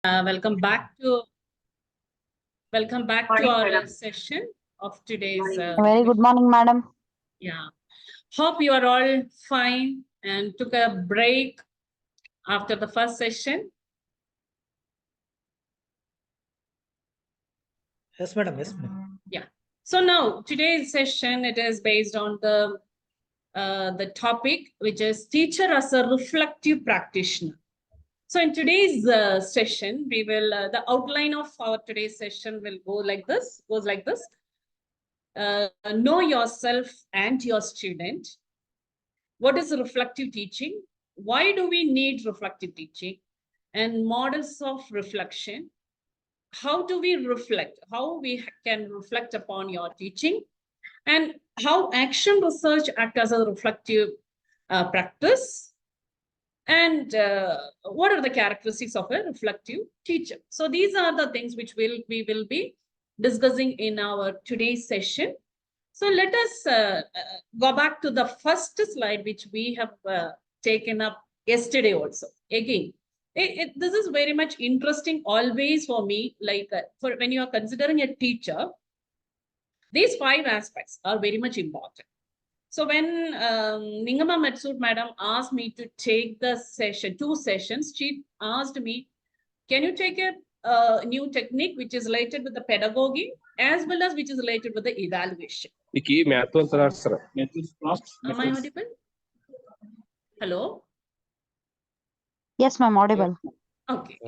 Welcome back to our session of today's. Very good morning, madam. Yeah, hope you are all fine and took a break after the first session. Yes, madam. Yes, madam. Yeah. So now today's session, it is based on the topic, which is teacher as a reflective practitioner. So in today's session, we will the outline of our today's session will goes like this. Know yourself and your student. What is reflective teaching? Why do we need reflective teaching? And models of reflection. How do we reflect? How we can reflect upon your teaching? And how action research acts as a reflective practice? And what are the characteristics of a reflective teacher? So these are the things which we will be discussing in our today's session. So let us go back to the first slide, which we have taken up yesterday also. Again, this is very much interesting always for me, like for when you are considering a teacher, these 5 aspects are very much important. So when Ningama Mathew madam asked me to take the session, 2 sessions, she asked me, can you take a new technique which is related with the pedagogy as well as which is related with the evaluation? Am I audible? Hello? Yes, ma'am, audible. Okay.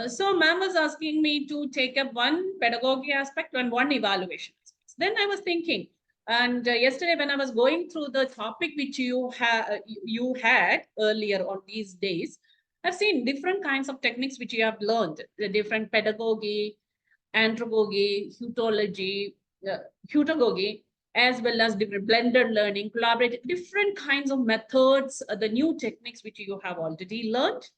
So ma'am was asking me to take up one pedagogy aspect and one evaluation aspect. Then I was thinking, and yesterday when I was going through the topic which you had earlier on these days, I've seen different kinds of techniques which you have learned, the different pedagogy, anthropogy, heutagogy, as well as different blended learning, collaborative, different kinds of methods, the new techniques which you have already learned.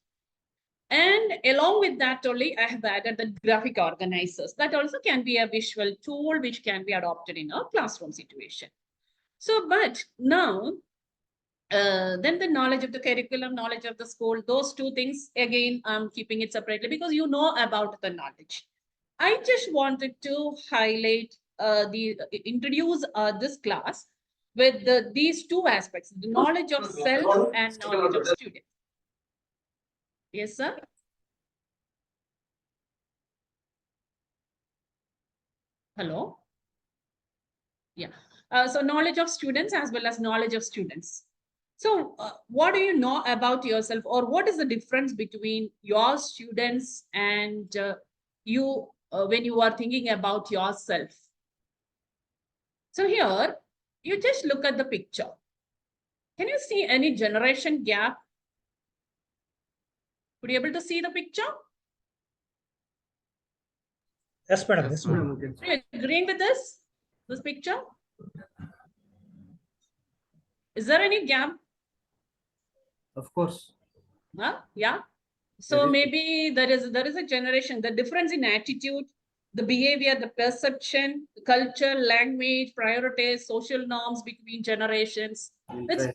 And along with that only, I have added the graphic organizers. That also can be a visual tool which can be adopted in a classroom situation. So, but now, then the knowledge of the curriculum, knowledge of the school, those 2 things, again, I'm keeping it separately because you know about the knowledge. I just wanted to highlight, introduce this class with these 2 aspects, the knowledge of self and knowledge of student. Yes, sir. Hello. Yeah. So knowledge of students as well as knowledge of students. So what do you know about yourself, or what is the difference between your students and you when you are thinking about yourself? So here, you just look at the picture. Can you see any generation gap? Could you able to see the picture? Yes, madam. Yes, madam. Are you agreeing with this picture? Is there any gap? Of course. Yeah. So maybe there is a generation, the difference in attitude, the behavior, the perception, the culture, language, priorities, social norms between generations. The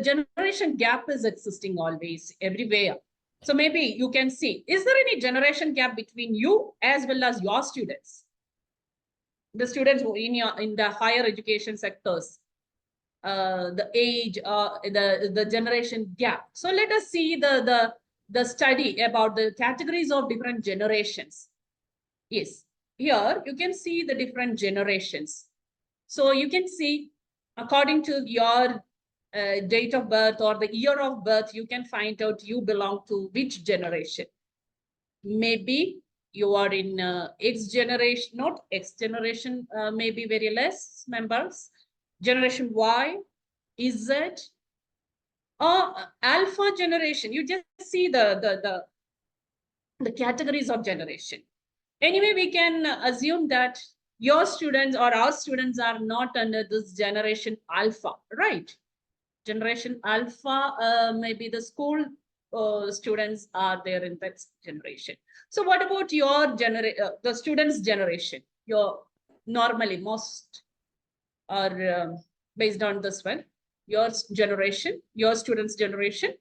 generation gap is existing always, everywhere. So maybe you can see, is there any generation gap between you as well as your students? The students who in the higher education sectors, the age, the generation gap. So let us see the study about the categories of different generations. Yes, here you can see the different generations. So you can see according to your date of birth or the year of birth, you can find out you belong to which generation. Maybe you are in X generation, not X generation, maybe very less members. Generation Y, Z, or alpha generation. You just see the categories of generation. Anyway, we can assume that your students or our students are not under this generation alpha, right? Generation alpha, maybe the school students are there in that generation. So what about your the students generation? Your normally most are based on this one, your generation, your students generation.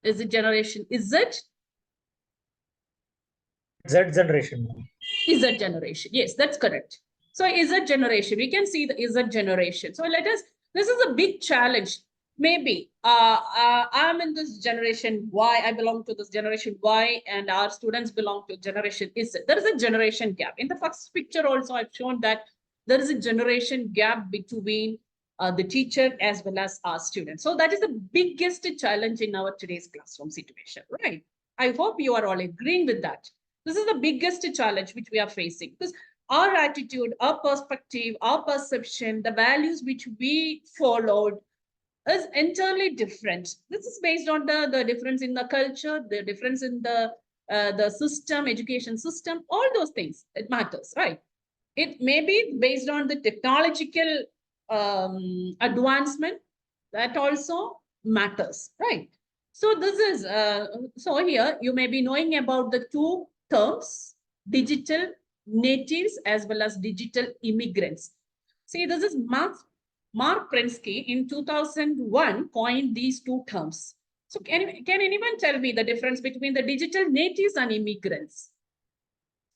Is it generation Z? Z generation. Z generation. Yes, that's correct. So Z generation, we can see the Z generation. So this is a big challenge. Maybe I'm in this generation Y, I belong to this generation Y, and our students belong to generation Z. There is a generation gap. In the first picture also, I've shown that there is a generation gap between the teacher as well as our students. So that is the biggest challenge in our today's classroom situation, right? I hope you are all agreeing with that. This is the biggest challenge which we are facing, because our attitude, our perspective, our perception, the values which we followed is entirely different. This is based on the difference in the culture, the difference in the system, education system, all those things. It matters, right? It may be based on the technological advancement, that also matters, right? So this is, so here you may be knowing about the two terms, digital natives as well as digital immigrants. See, this is Mark Prensky in 2001 coined these two terms. So can anyone tell me the difference between the digital natives and immigrants?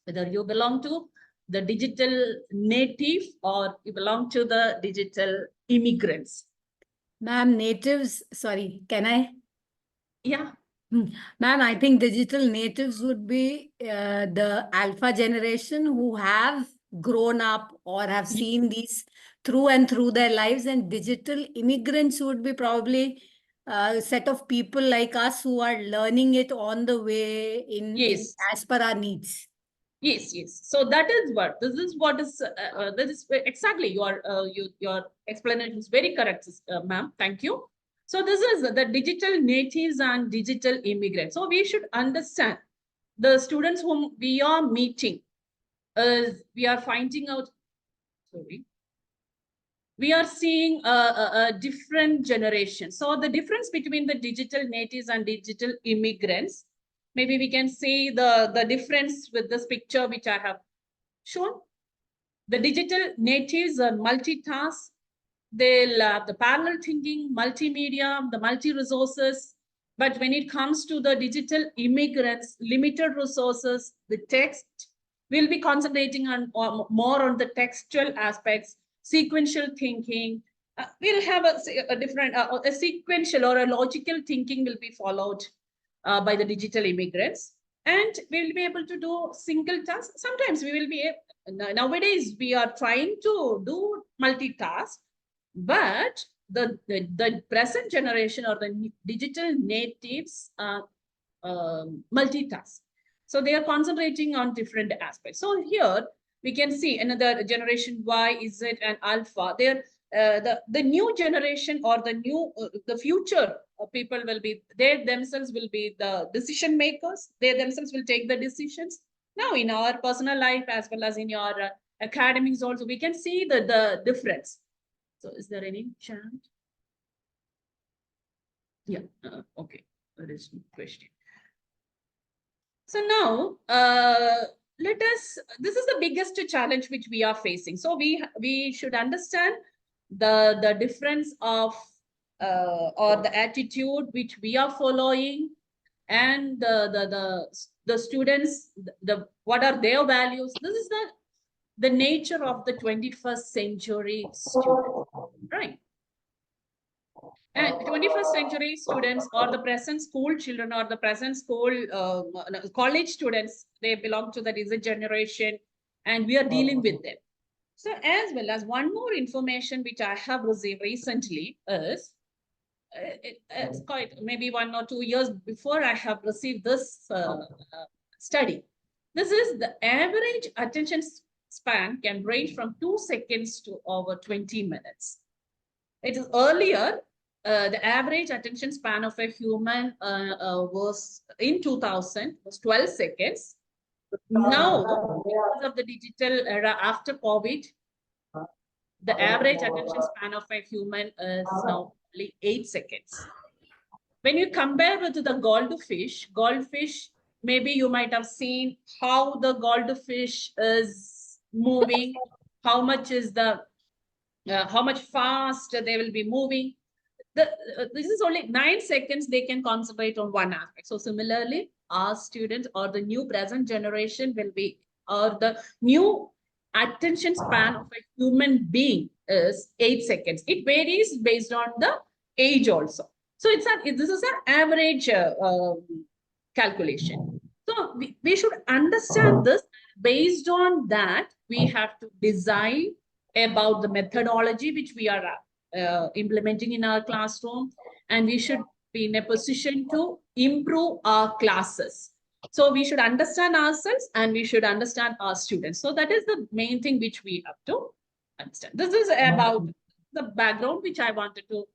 Whether you belong to the digital native or you belong to the digital immigrants. Ma'am, natives, sorry, can I? Yeah. Ma'am, I think digital natives would be the alpha generation who have grown up or have seen these through and through their lives, and digital immigrants would be probably a set of people like us who are learning it on the way in Yes. as per our needs. Yes, yes. So that is what this is exactly your explanation is very correct, ma'am. Thank you. So this is the digital natives and digital immigrants. So we should understand the students whom we are meeting. We are finding out. Sorry. We are seeing a different generation. So the difference between the digital natives and digital immigrants. Maybe we can see the difference with this picture which I have shown. The digital natives are multitask. They'll have the parallel thinking, multimedia, the multi-resources. But when it comes to the digital immigrants, limited resources, the text, we'll be concentrating on more on the textual aspects, sequential thinking. We'll have a different, a sequential or a logical thinking will be followed by the digital immigrants, and we'll be able to do single tasks. Sometimes we will be nowadays we are trying to do multitask, but the present generation or the digital natives multitask. So they are concentrating on different aspects. So here we can see another generation Y, Z, and Alpha. They're the new generation or the future people will be, they themselves will be the decision makers. They themselves will take the decisions. Now in our personal life as well as in your academics also, we can see the difference. So is there any chant? Yeah, okay, there is no question. So now, this is the biggest challenge which we are facing. So we should understand the difference of or the attitude which we are following, and the students, what are their values. This is the nature of the 21st century student, right? And 21st century students or the present school children or the present school college students, they belong to the Z generation, and we are dealing with them. So as well as one more information which I have received recently is, it's quite maybe 1 or 2 years before I have received this study. This is the average attention span can range from 2 seconds to over 20 minutes. It is earlier, the average attention span of a human was in 2000 was 12 seconds. Now, because of the digital era after COVID, the average attention span of a human is now only 8 seconds. When you compare with the goldfish, maybe you might have seen how the goldfish is moving, how much is how much fast they will be moving. This is only 9 seconds they can concentrate on one aspect. So similarly, our students or the new present generation will be, or the new attention span of a human being is 8 seconds. It varies based on the age also. So this is an average calculation. So we should understand this. Based on that, we have to design about the methodology which we are implementing in our classroom, and we should be in a position to improve our classes. So we should understand ourselves and we should understand our students. So that is the main thing which we have to understand. This is about the background which I wanted to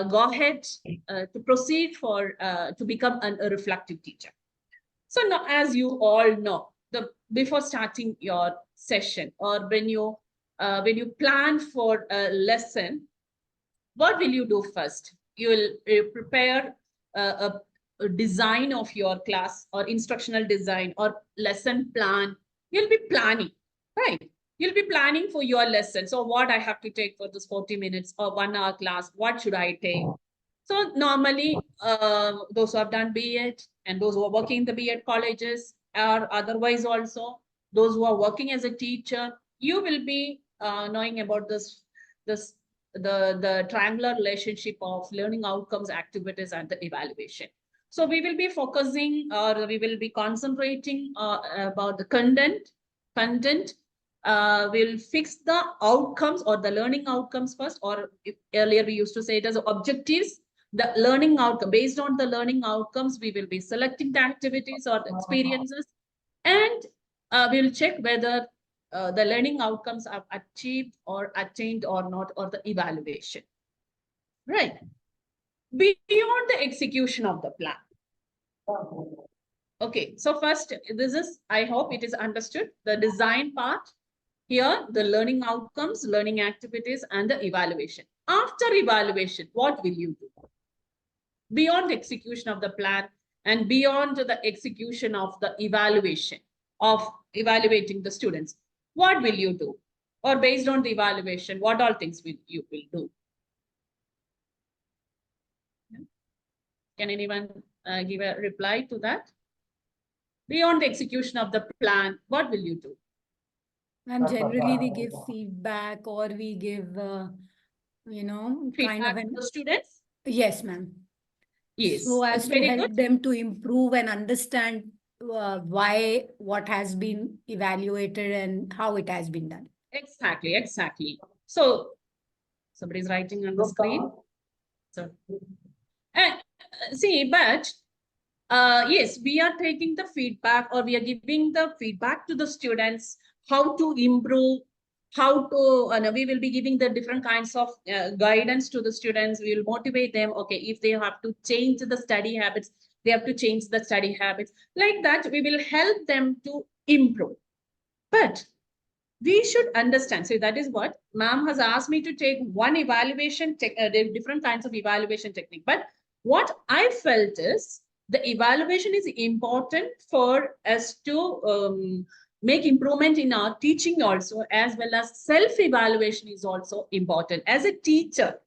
go ahead to proceed for to become a reflective teacher. So now, as you all know, before starting your session or when you plan for a lesson, what will you do first? You will prepare a design of your class or instructional design or lesson plan. You'll be planning, right? You'll be planning for your lesson. So what I have to take for this 40 minutes or 1 hour class, what should I take? So normally, those who have done B.Ed and those who are working in the B.Ed colleges or otherwise also, those who are working as a teacher, you will be knowing about the triangular relationship of learning outcomes, activities, and the evaluation. So we will be focusing or we will be concentrating about the content. We'll fix the outcomes or the learning outcomes first, or earlier we used to say it as objectives. The learning outcome, based on the learning outcomes, we will be selecting the activities or the experiences, and we'll check whether the learning outcomes are achieved or attained or not, or the evaluation. Right. Beyond the execution of the plan. Okay, so first, this is, I hope it is understood, the design part. Here, the learning outcomes, learning activities, and the evaluation. After evaluation, what will you do? Beyond execution of the plan and beyond the execution of the evaluation of evaluating the students, what will you do? Or based on the evaluation, what all things you will do? Can anyone give a reply to that? Beyond the execution of the plan, what will you do? And generally we give feedback or we give, Feedback kind of to an, the students? yes, ma'am. Yes, So that's as to very help good. them to improve and understand why, what has been evaluated and how it has been done. Exactly. So somebody's writing on the screen. So, see, but yes, we are taking the feedback or we are giving the feedback to the students, how to improve, how to, we will be giving the different kinds of guidance to the students. We will motivate them. Okay, if they have to change the study habits, they have to change the study habits. Like that, we will help them to improve. But we should understand. So that is what ma'am has asked me to take one evaluation, different kinds of evaluation technique. But what I felt is the evaluation is important for us to make improvement in our teaching also, as well as self-evaluation is also important. As a teacher,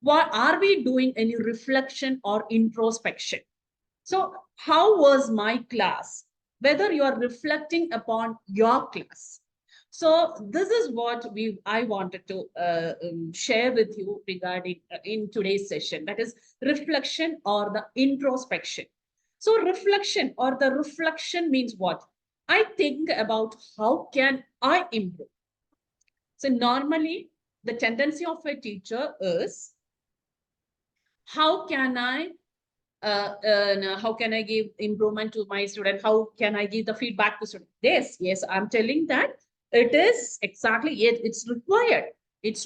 what are we doing any reflection or introspection? So how was my class? Whether you are reflecting upon your class. So this is what I wanted to share with you regarding in today's session, that is reflection or the introspection. So reflection or the reflection means what? I think about how can I improve. So normally the tendency of a teacher is how can I give improvement to my student? How can I give the feedback to student? Yes, I'm telling that it is exactly it. It's required. It's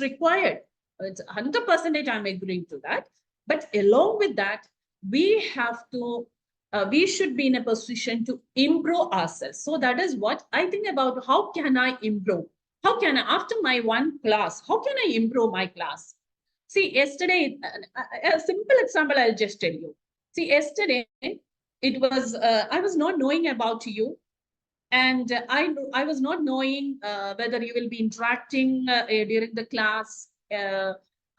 100% I'm agreeing to that. But along with that, we have to, we should be in a position to improve ourselves. So that is what I think about. How can I improve? How can I, after my one class, how can I improve my class? See, yesterday, a simple example I'll just tell you. See, yesterday, it was, I was not knowing about you. And I was not knowing whether you will be interacting during the class.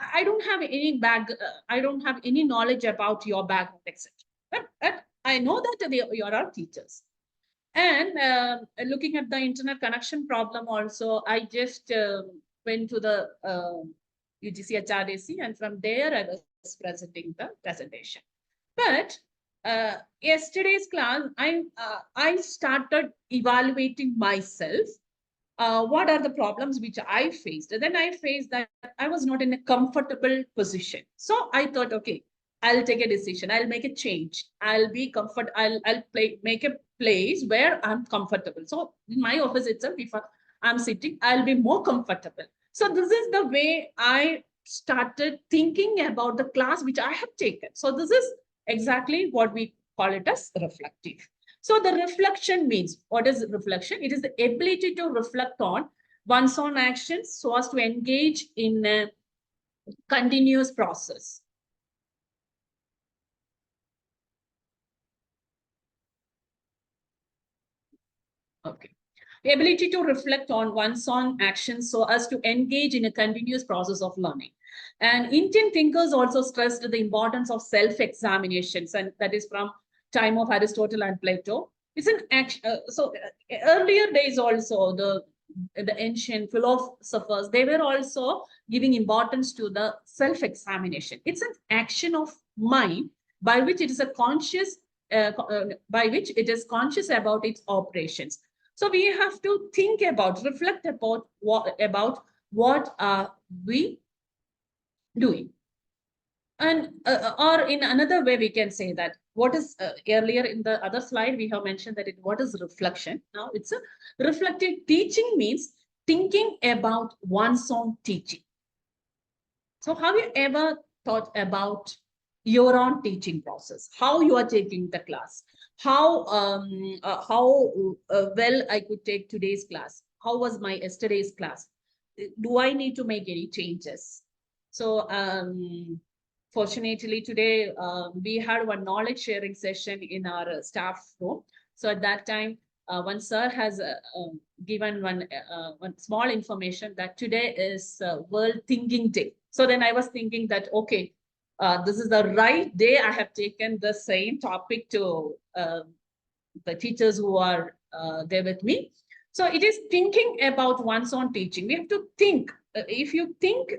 I don't have any I don't have any knowledge about your background, etc. But I know that you are our teachers. And looking at the internet connection problem also, I just went to the UGC-HRDC, and from there I was presenting the presentation. But yesterday's class, I started evaluating myself. What are the problems which I faced? And then I faced that I was not in a comfortable position. So I thought, okay, I'll take a decision. I'll make a change. I'll be comfort. I'll make a place where I'm comfortable. So in my office itself, if I'm sitting, I'll be more comfortable. So this is the way I started thinking about the class which I have taken. So this is exactly what we call it as reflective. So the reflection means, what is reflection? It is the ability to reflect on one's own actions so as to engage in a continuous process. Okay. The ability to reflect on one's own actions so as to engage in a continuous process of learning. And Indian thinkers also stressed the importance of self-examinations, and that is from time of Aristotle and Plato. It's an action. Earlier days also, the ancient philosophers, they were also giving importance to the self-examination. It's an action of mind by which it is a conscious, by which it is conscious about its operations. So we have to think about, reflect about what are we doing. And or in another way, we can say that what is earlier in the other slide, we have mentioned that what is reflection. Now it's a reflective teaching means thinking about one's own teaching. So have you ever thought about your own teaching process, how you are taking the class, how well I could take today's class, how was my yesterday's class, do I need to make any changes? So fortunately today we had one knowledge sharing session in our staff room. So at that time one sir has given one small information that today is World Thinking Day. So then I was thinking that, okay, this is the right day I have taken the same topic to the teachers who are there with me. So it is thinking about one's own teaching. We have to think. If you think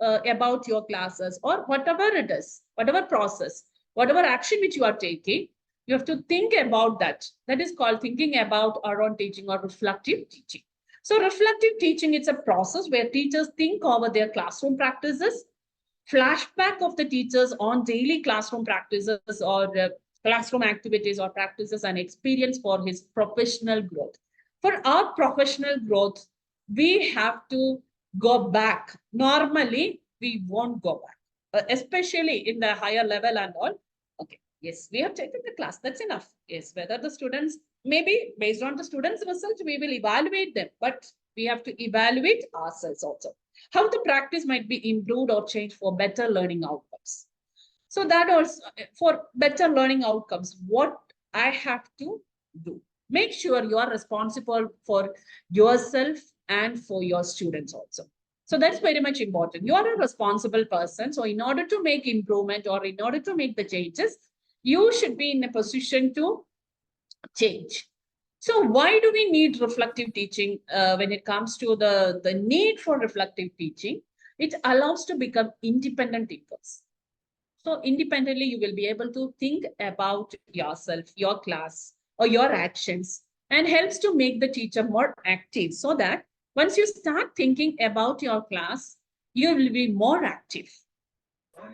about your classes or whatever it is, whatever process, whatever action which you are taking, you have to think about that. That is called thinking about our own teaching or reflective teaching. So reflective teaching, it's a process where teachers think over their classroom practices, flashback of the teachers on daily classroom practices or classroom activities or practices and experience for his professional growth. For our professional growth, we have to go back. Normally, we won't go back, especially in the higher level and all. Okay, yes, we have taken the class. That's enough. Yes, whether the students, maybe based on the students' results, we will evaluate them, but we have to evaluate ourselves also. How the practice might be improved or changed for better learning outcomes. So that also, for better learning outcomes, what I have to do, make sure you are responsible for yourself and for your students also. So that's very much important. You are a responsible person. So in order to make improvement or in order to make the changes, you should be in a position to change. So why do we need reflective teaching? When it comes to the need for reflective teaching, it allows to become independent thinkers. So independently, you will be able to think about yourself, your class, or your actions, and helps to make the teacher more active, so that once you start thinking about your class, you will be more active.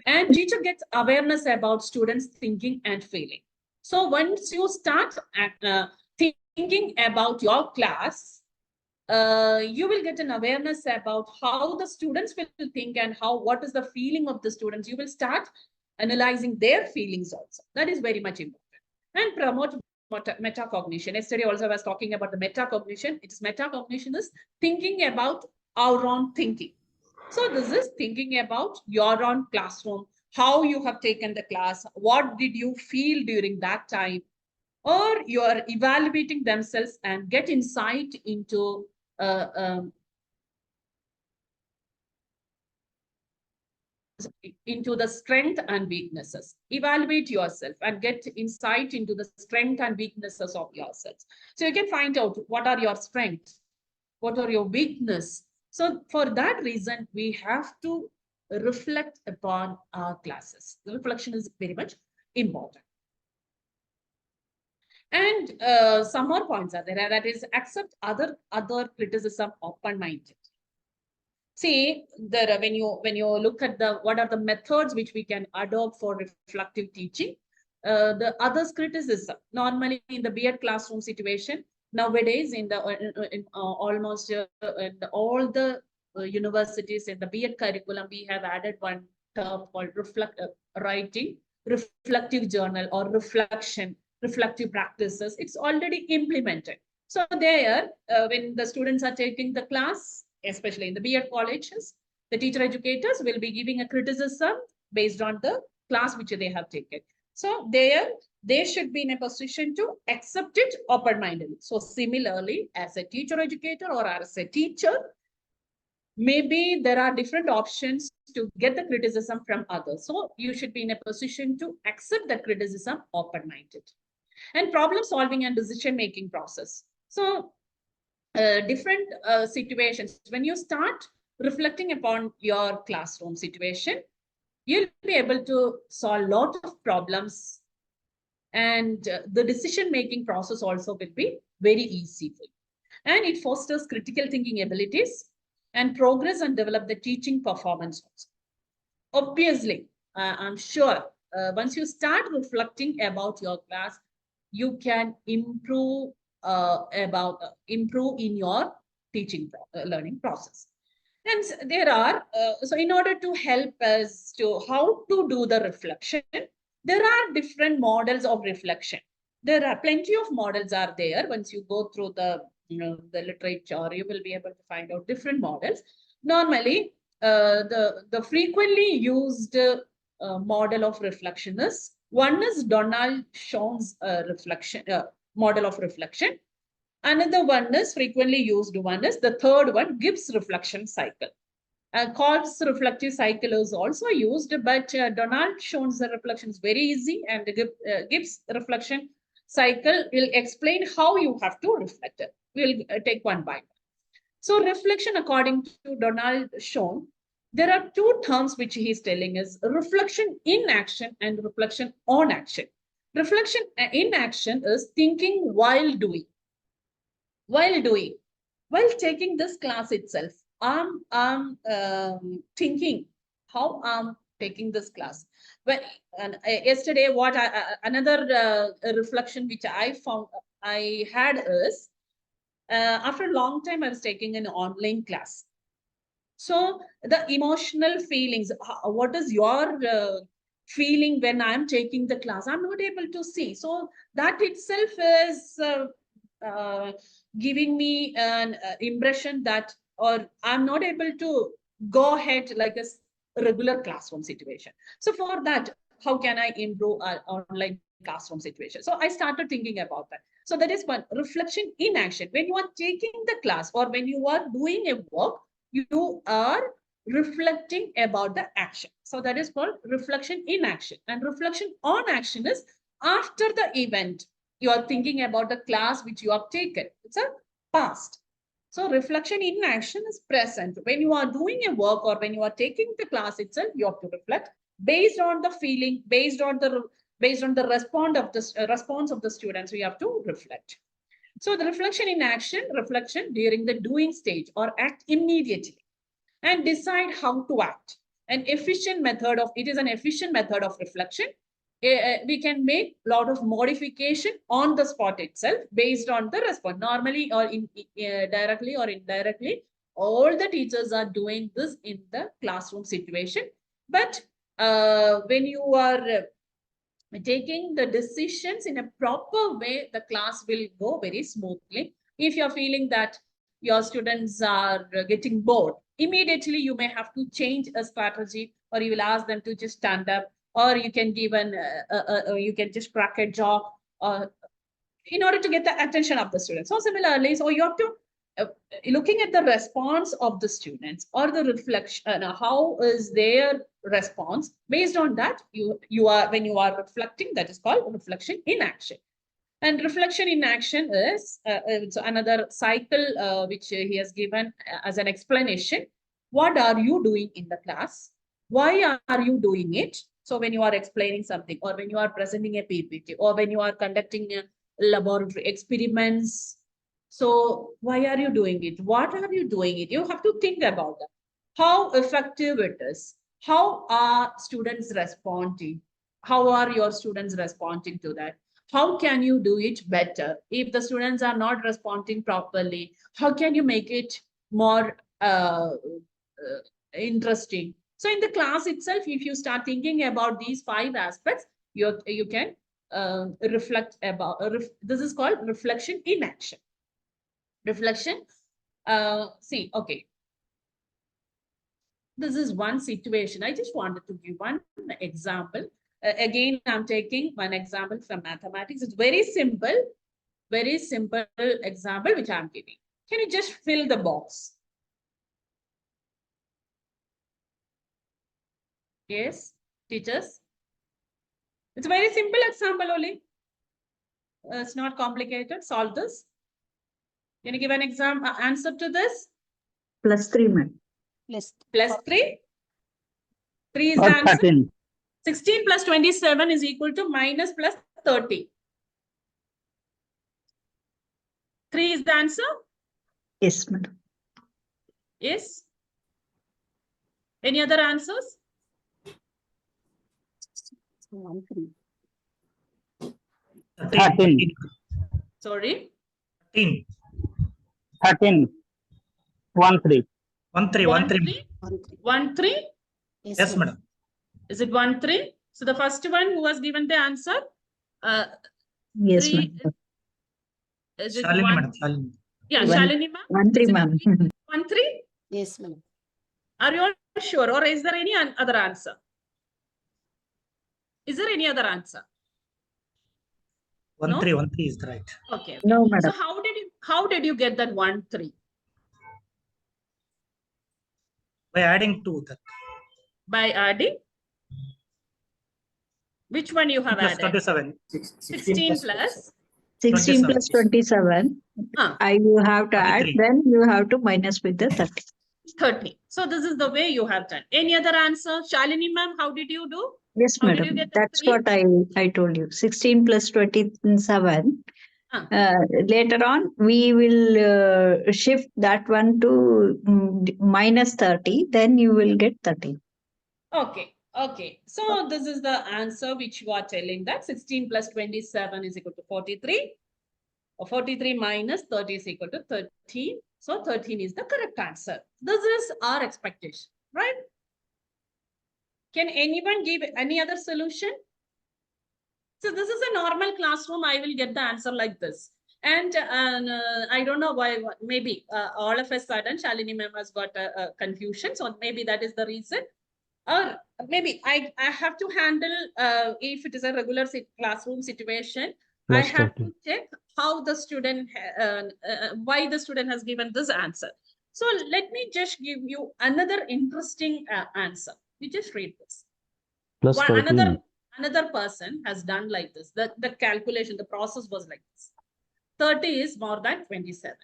And teacher gets awareness about students' thinking and feeling. So once you start thinking about your class, you will get an awareness about how the students will think and what is the feeling of the students. You will start analyzing their feelings also. That is very much important. And promote metacognition. Yesterday also I was talking about the metacognition. Metacognition is thinking about our own thinking. So this is thinking about your own classroom, how you have taken the class, what did you feel during that time, or you are evaluating themselves and get insight into into the strength and weaknesses. Evaluate yourself and get insight into the strength and weaknesses of yourselves. So you can find out what are your strengths, what are your weakness. So for that reason, we have to reflect upon our classes. The reflection is very much important. And some more points are there, that is accept other criticism open-minded. See, there when you look at what are the methods which we can adopt for reflective teaching, the others criticism normally in the B.Ed classroom situation nowadays in almost in all the universities in the B.Ed curriculum, we have added one term called writing, reflective journal or reflective practices. It's already implemented. So there, when the students are taking the class, especially in the B.Ed colleges, the teacher educators will be giving a criticism based on the class which they have taken. So there, they should be in a position to accept it open-mindedly. So similarly, as a teacher educator or as a teacher, maybe there are different options to get the criticism from others. So you should be in a position to accept that criticism open-minded. And problem solving and decision-making process. So different situations, when you start reflecting upon your classroom situation, you'll be able to solve a lot of problems, and the decision-making process also will be very easy. And it fosters critical thinking abilities and progress and develop the teaching performance also. Obviously, I'm sure once you start reflecting about your class, you can improve in your teaching learning process. And there are so in order to help us to how to do the reflection, there are different models of reflection. There are plenty of models are there. Once you go through the literature, you will be able to find out different models. Normally, the frequently used model of reflection is, one is Donald Schoen's reflection model of reflection. Another one is frequently used one is the third one, Gibbs reflection cycle. Cobb's reflective cycle is also used, but Donald Schoen's reflection is very easy, and Gibbs reflection cycle will explain how you have to reflect it. We'll take one by one. So reflection, according to Donald Schoen, there are two terms which he is telling us: reflection in action and reflection on action. Reflection in action is thinking while doing. While taking this class itself, I'm thinking how I'm taking this class. But yesterday, another reflection which I had is, after a long time, I was taking an online class. So the emotional feelings, what is your feeling when I'm taking the class? I'm not able to see. So that itself is giving me an impression that, or I'm not able to go ahead like a regular classroom situation. So for that, how can I improve our online classroom situation? So I started thinking about that. So that is one, reflection in action. When you are taking the class or when you are doing a work, you are reflecting about the action. So that is called reflection in action. And reflection on action is after the event, you are thinking about the class which you have taken. It's a past. So reflection in action is present. When you are doing a work or when you are taking the class itself, you have to reflect based on the feeling, based on the response of the students. We have to reflect. So the reflection in action, reflection during the doing stage or act immediately and decide how to act. An efficient method of, it is an efficient method of reflection. We can make a lot of modification on the spot itself based on the response. Normally or directly or indirectly, all the teachers are doing this in the classroom situation. But when you are taking the decisions in a proper way, the class will go very smoothly. If you're feeling that your students are getting bored, immediately you may have to change a strategy, or you will ask them to just stand up, or you can give you can just crack a joke in order to get the attention of the students. So similarly, so you have to looking at the response of the students or the reflection, how is their response. Based on that, when you are reflecting, that is called reflection in action. And reflection in action is it's another cycle which he has given as an explanation. What are you doing in the class? Why are you doing it? So when you are explaining something, or when you are presenting a PPT, or when you are conducting laboratory experiments, so why are you doing it? What are you doing it? You have to think about that. How effective it is. How are students responding? How are your students responding to that? How can you do it better? If the students are not responding properly, how can you make it more interesting? So in the class itself, if you start thinking about these 5 aspects, you can reflect about, this is called reflection in action. Reflection, see, okay. This is one situation. I just wanted to give one example. Again, I'm taking one example from mathematics. It's very simple example which I'm giving. Can you just fill the box? Yes, teachers. It's a very simple example only. It's not complicated. Solve this. Can you give an answer to this? +3, ma'am. Plus 3. 3 is the answer. 13. 16 plus 27 is equal to minus plus 30. 3 is the answer? Yes, madam. Yes. Any other answers? 13. Sorry. 13. 13. 1 3. 1 3. 1 3. 1 3. Yes, madam. Is it 1 3? So the first one who has given the answer. Yes, 3, madam. is it Shalini, 1? madam. Shalini. Yeah, One- Shalini ma'am. 1 3, ma'am. 1 3? Yes, ma'am. Are you all sure, or is there any other answer? Is there any other answer? 1 No? 3. 1 3 is the right. Okay. No, So madam. how did you get that 1 3? By adding 2, that By adding? Which one you have plus added? 27. 16 plus. 16 plus 27. Ah. You have to add, 33. then you have to minus with the 30. 30. So this is the way you have done. Any other answer? Shalini ma'am, how did you do? Yes, How did you madam. get the That's 3? what I told you. 16 plus 27. Ah. Later on, we will shift that one to minus 30. Then you will get 30. Okay. Okay. So this is the answer which you are telling, that 16 plus 27 is equal to 43. Or 43 minus 30 is equal to 13. So 13 is the correct answer. This is our expectation, right? Can anyone give any other solution? So this is a normal classroom. I will get the answer like this. And I don't know why, maybe all of a sudden Shalini ma'am has got a confusion. So maybe that is the reason. Or maybe I have to handle, if it is a regular classroom situation, I have to check how the student, why the student has given this answer. So let me just give you another interesting answer. You just read this. Plus 13. Another person has done like this. The calculation, the process was like this. 30 is more than 27.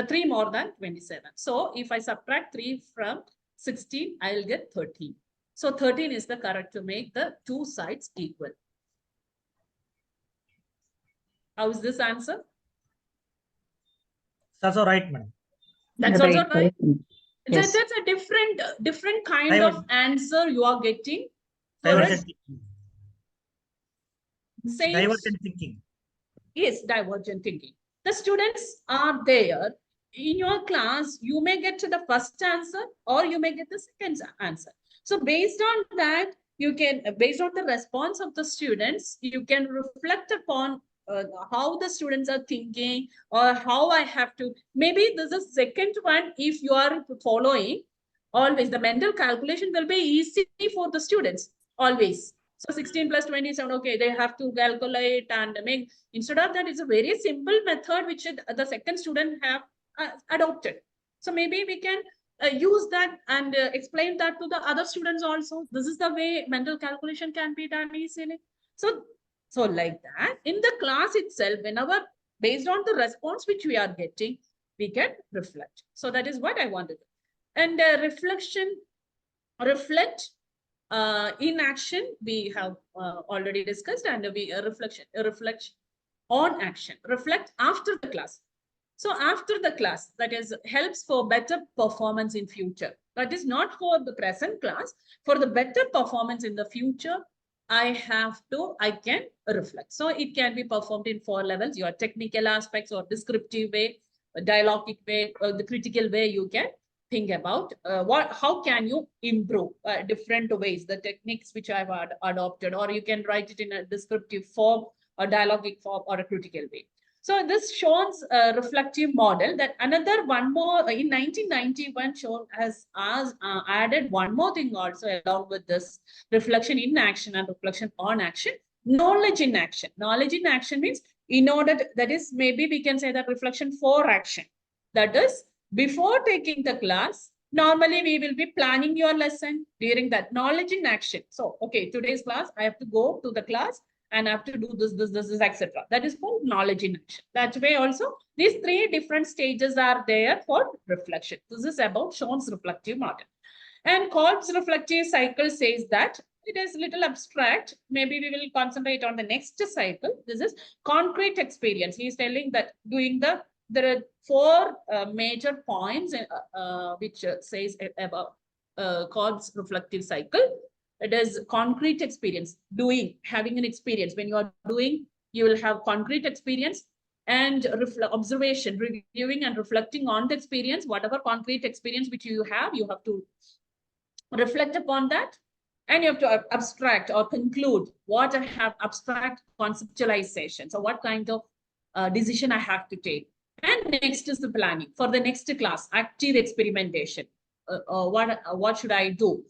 3 more than 27. So if I subtract 3 from 16, I will get 13. So 13 is the correct to make the two sides equal. How is this answer? That's all right, madam. That's also right. Yes. That's a different kind of answer you are getting. For Divergent us, thinking. same, Divergent thinking. yes, divergent thinking. The students are there. In your class, you may get to the first answer or you may get the second answer. So based on that, you can, based on the response of the students, you can reflect upon how the students are thinking or how I have to, maybe there's a second one. If you are following, always the mental calculation will be easy for the students, always. So 16 plus 27, okay, they have to calculate and make, instead of that, it's a very simple method which the second student have adopted. So maybe we can use that and explain that to the other students also. This is the way mental calculation can be done easily. So like that, in the class itself, whenever based on the response which we are getting, we can reflect. So that is what I wanted. And reflect in action, we have already discussed, and we reflect on action, reflect after the class. So after the class, that is helps for better performance in future. That is not for the present class. For the better performance in the future, I can reflect. So it can be performed in 4 levels: your technical aspects, or descriptive way, dialogic way, or the critical way. You can think about how can you improve different ways, the techniques which I've adopted, or you can write it in a descriptive form, a dialogic form, or a critical way. So this shows a reflective model. That another one more in 1991 shown has added one more thing also along with this reflection in action and reflection on action: knowledge in action. Knowledge in action means in order to, that is, maybe we can say that reflection for action. That is, before taking the class, normally we will be planning your lesson during that knowledge in action. So, okay, today's class, I have to go to the class and I have to do this, etc. That is called knowledge in action. That way also, these 3 different stages are there for reflection. This is about Sean's reflective model. And Kolb's reflective cycle says that it is a little abstract. Maybe we will concentrate on the next cycle. This is concrete experience. He is telling that there are 4 major points which says about Kolb's reflective cycle. It is concrete experience, doing, having an experience. When you are doing, you will have concrete experience, and observation, reviewing and reflecting on the experience. Whatever concrete experience which you have to reflect upon that, and you have to abstract or conclude what I have, abstract conceptualization. So what kind of decision I have to take. And next is the planning for the next class, active experimentation. What should I do?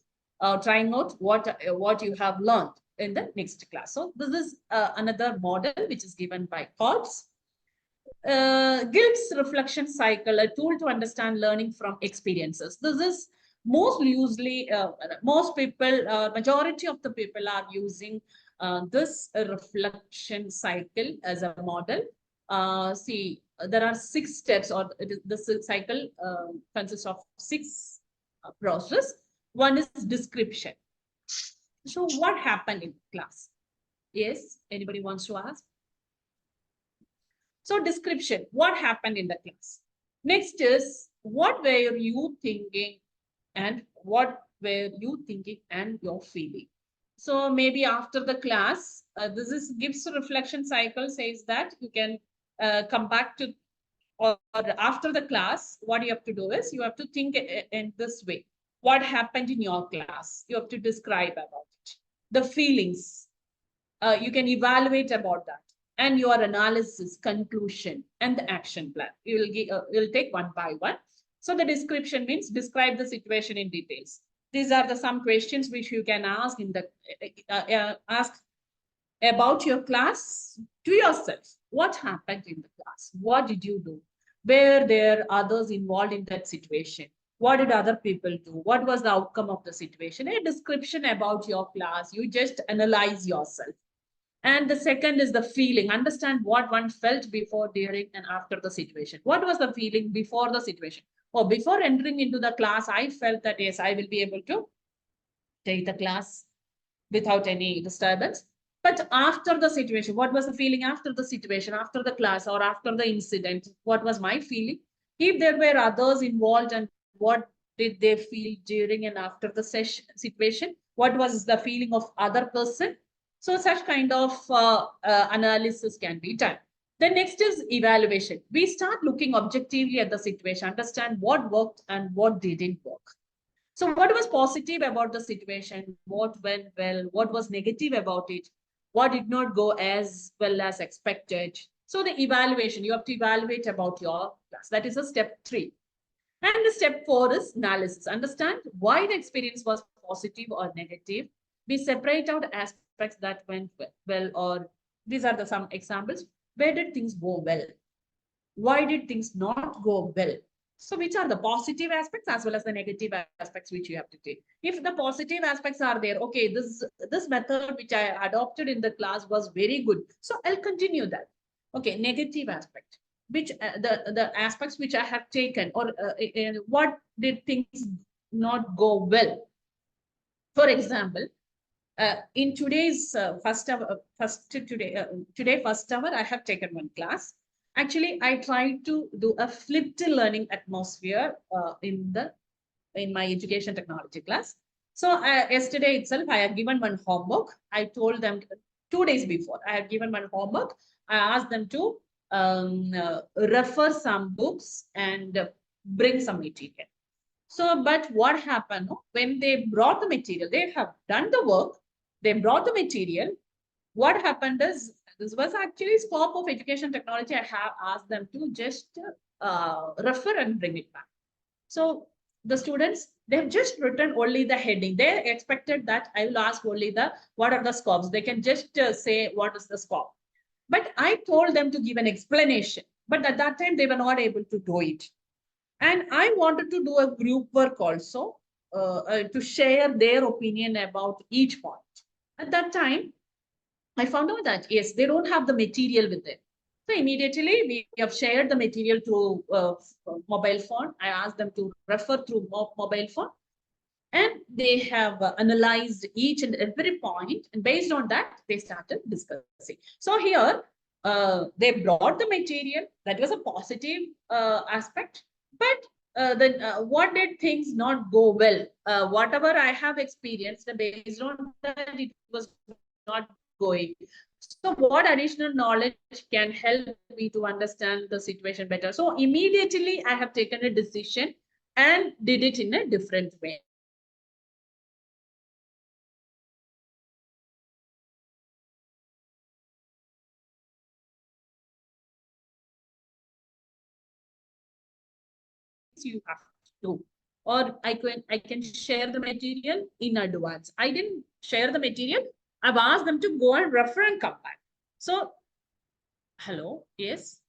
Trying out what you have learned in the next class. So this is another model which is given by Kolb's. Gilt's reflection cycle, a tool to understand learning from experiences. This is most loosely, most people, majority of the people are using this reflection cycle as a model. See, there are 6 steps, or this cycle consists of 6 process. One is description. So what happened in class? Yes, anybody wants to ask? So description, what happened in the class? Next is, what were you thinking, and what were you thinking and your feeling? So maybe after the class, this is gives a reflection cycle, says that you can come back to, or after the class, what you have to do is you have to think in this way. What happened in your class? You have to describe about it. The feelings, you can evaluate about that, and your analysis, conclusion, and the action plan. You'll take one by one. So the description means describe the situation in details. These are some questions which you can ask in the ask about your class to yourself. What happened in the class? What did you do? Were there others involved in that situation? What did other people do? What was the outcome of the situation? A description about your class. You just analyze yourself. And the second is the feeling. Understand what one felt before, during, and after the situation. What was the feeling before the situation? Or before entering into the class, I felt that, yes, I will be able to take the class without any disturbance. But after the situation, what was the feeling after the situation, after the class, or after the incident? What was my feeling? If there were others involved, and what did they feel during and after the situation? What was the feeling of other person? So such kind of analysis can be done. The next is evaluation. We start looking objectively at the situation, understand what worked and what didn't work. So what was positive about the situation? What went well? What was negative about it? What did not go as well as expected? So the evaluation, you have to evaluate about your class. That is a step 3. And the step 4 is analysis. Understand why the experience was positive or negative. We separate out aspects that went well, or these are some examples. Where did things go well? Why did things not go well? So which are the positive aspects as well as the negative aspects which you have to take? If the positive aspects are there, okay, this method which I adopted in the class was very good, so I'll continue that. Okay, negative aspect, which the aspects which I have taken, or what did things not go well? For example, in today's first hour, first hour, I have taken one class. Actually, I tried to do a flipped learning atmosphere in my education technology class. So yesterday itself, I had given one homework. I told them 2 days before, I had given one homework. I asked them to refer some books and bring some material. So, but what happened when they brought the material, they have done the work, they brought the material. What happened is, this was actually scope of education technology. I have asked them to just refer and bring it back. So the students, they've just written only the heading. They expected that I will ask only what are the scopes. They can just say what is the scope. But I told them to give an explanation. But at that time, they were not able to do it. And I wanted to do a group work also to share their opinion about each point. At that time, I found out that, yes, they don't have the material with them. So immediately we have shared the material through mobile phone. I asked them to refer through mobile phone. And they have analyzed each and every point. And based on that, they started discussing. So here, they brought the material. That was a positive aspect. But then what did things not go well? Whatever I have experienced, based on that, it was not going. So what additional knowledge can help me to understand the situation better? So immediately I have taken a decision and did it in a different way. You have to, or I can share the material in advance. I didn't share the material. I've asked them to go and refer and come back. So, hello, yes,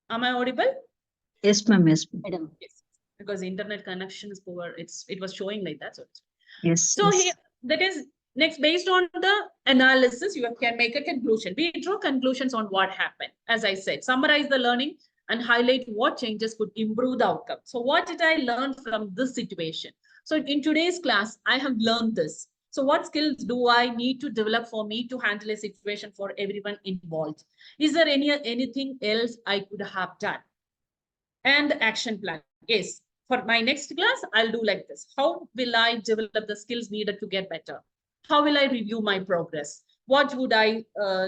am I audible? Yes, ma'am. Yes, ma'am. Yes, because internet connection is poor. It was showing like that. Yes. So yes. here, that is next, based on the analysis, you can make a conclusion. We draw conclusions on what happened. As I said, summarize the learning and highlight what changes could improve the outcome. So what did I learn from this situation? So in today's class, I have learned this. So what skills do I need to develop for me to handle a situation for everyone involved? Is there anything else I could have done? And the action plan. Yes, for my next class, I'll do like this. How will I develop the skills needed to get better? How will I review my progress? What would I